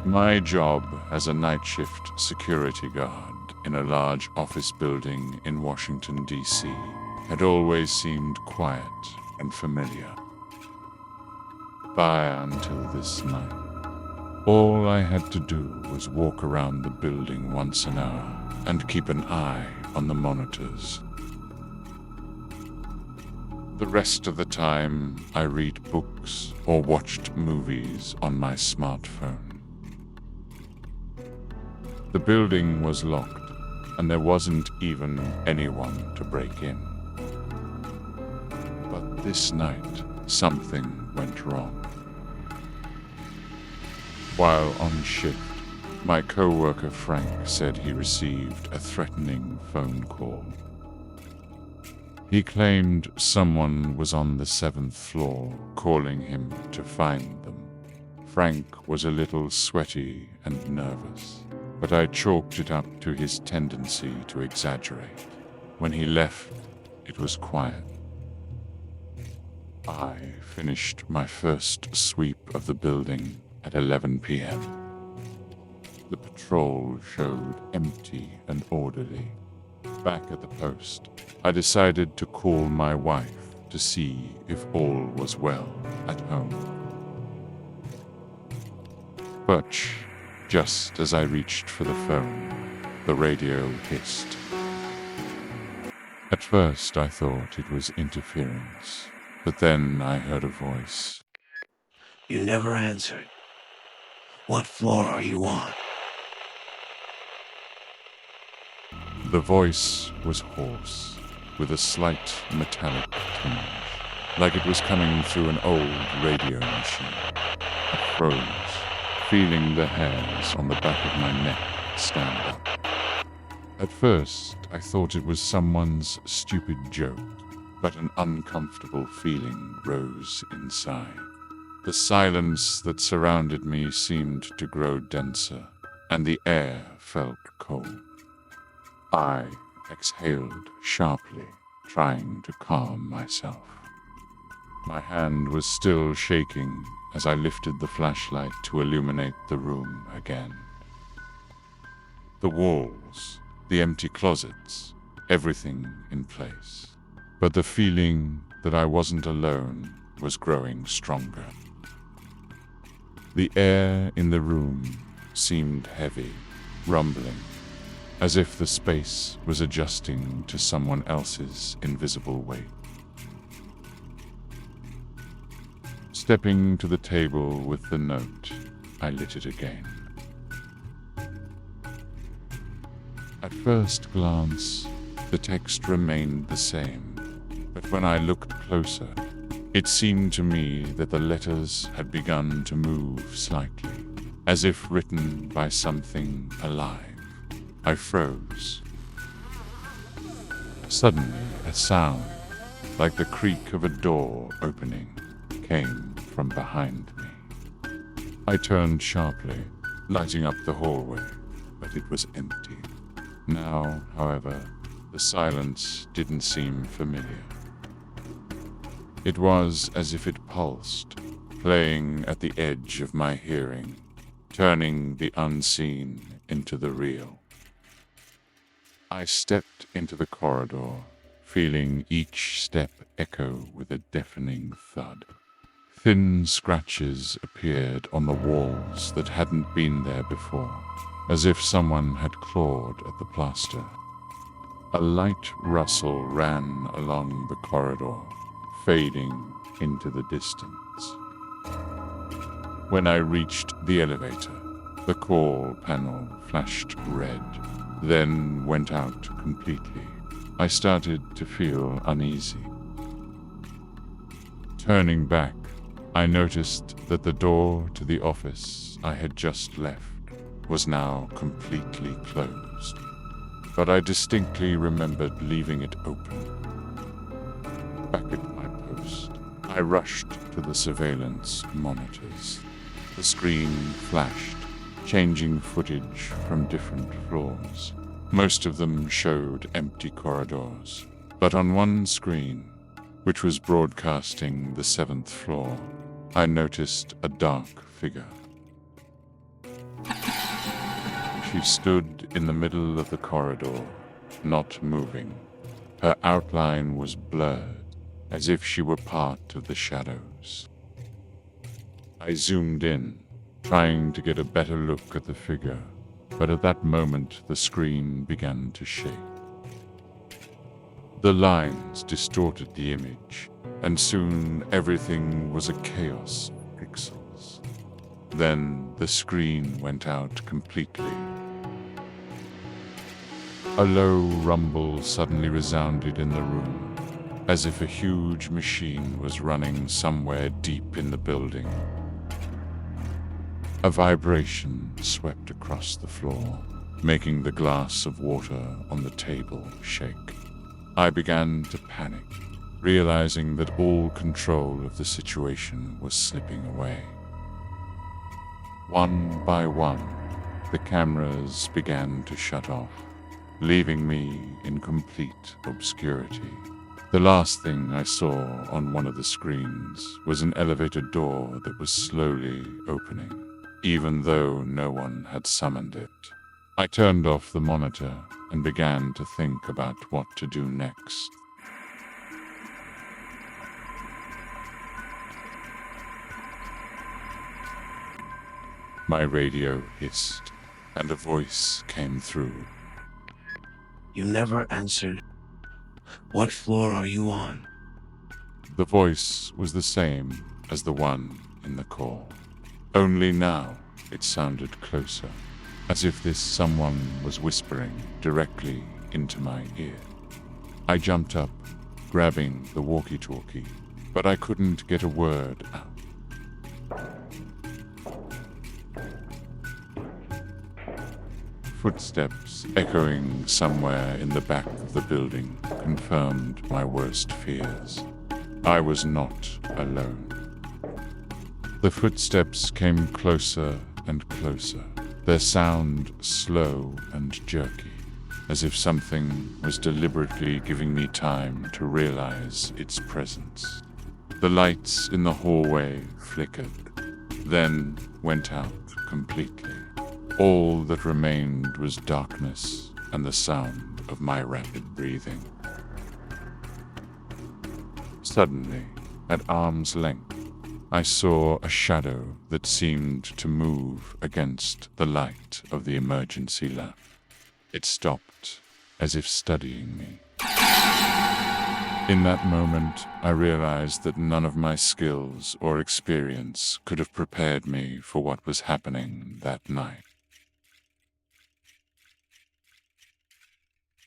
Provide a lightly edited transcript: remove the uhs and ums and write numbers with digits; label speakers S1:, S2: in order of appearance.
S1: My job as a night shift security guard in a large office building in Washington, D.C., had always seemed quiet and familiar. Until this night. All I had to do was walk around the building once an hour and keep an eye on the monitors. The rest of the time, I read books or watched movies on my smartphone. The building was locked, and there wasn't even anyone to break in. But this night, something went wrong. While on shift, my co-worker Frank said he received a threatening phone call. He claimed someone was on the 7th floor calling him to find them. Frank was a little sweaty and nervous, but I chalked it up to his tendency to exaggerate. When he left, it was quiet. I finished my first sweep of the building at 11 p.m. The patrol showed empty and orderly. Back at the post, I decided to call my wife to see if all was well at home. But just as I reached for the phone, the radio hissed. At first I thought it was interference, but then I heard a voice.
S2: You never answered. What floor are you on?
S1: The voice was hoarse, with a slight metallic tinge, like it was coming through an old radio machine. I froze, feeling the hairs on the back of my neck stand up. At first, I thought it was someone's stupid joke, but an uncomfortable feeling rose inside. The silence that surrounded me seemed to grow denser, and the air felt cold. I exhaled sharply, trying to calm myself. My hand was still shaking as I lifted the flashlight to illuminate the room again. The walls, the empty closets, everything in place. But the feeling that I wasn't alone was growing stronger. The air in the room seemed heavy, rumbling, as if the space was adjusting to someone else's invisible weight. Stepping to the table with the note, I lit it again. At first glance, the text remained the same, but when I looked closer, it seemed to me that the letters had begun to move slightly, as if written by something alive. I froze. Suddenly, a sound, like the creak of a door opening, came from behind me. I turned sharply, lighting up the hallway, but it was empty. Now, however, the silence didn't seem familiar. It was as if it pulsed, playing at the edge of my hearing, turning the unseen into the real. I stepped into the corridor, feeling each step echo with a deafening thud. Thin scratches appeared on the walls that hadn't been there before, as if someone had clawed at the plaster. A light rustle ran along the corridor, fading into the distance. When I reached the elevator, the call panel flashed red, then went out completely. I started to feel uneasy. Turning back, I noticed that the door to the office I had just left was now completely closed, but I distinctly remembered leaving it open. Back at my post, I rushed to the surveillance monitors. The screen flashed, changing footage from different floors. Most of them showed empty corridors, but on one screen, which was broadcasting the 7th floor, I noticed a dark figure. She stood in the middle of the corridor, not moving. Her outline was blurred, as if she were part of the shadows. I zoomed in, trying to get a better look at the figure, but at that moment the screen began to shake. The lines distorted the image, and soon everything was a chaos of pixels. Then the screen went out completely. A low rumble suddenly resounded in the room, as if a huge machine was running somewhere deep in the building. A vibration swept across the floor, making the glass of water on the table shake. I began to panic, realizing that all control of the situation was slipping away. One by one, the cameras began to shut off, leaving me in complete obscurity. The last thing I saw on one of the screens was an elevator door that was slowly opening, even though no one had summoned it. I turned off the monitor and began to think about what to do next. My radio hissed, and a voice came through.
S2: You never answered. What floor are you on?
S1: The voice was the same as the one in the call. Only now it sounded closer, as if this someone was whispering directly into my ear. I jumped up, grabbing the walkie-talkie, but I couldn't get a word out. Footsteps echoing somewhere in the back of the building confirmed my worst fears. I was not alone. The footsteps came closer and closer, their sound slow and jerky, as if something was deliberately giving me time to realize its presence. The lights in the hallway flickered, then went out completely. All that remained was darkness and the sound of my rapid breathing. Suddenly, at arm's length, I saw a shadow that seemed to move against the light of the emergency lamp. It stopped, as if studying me. In that moment, I realized that none of my skills or experience could have prepared me for what was happening that night.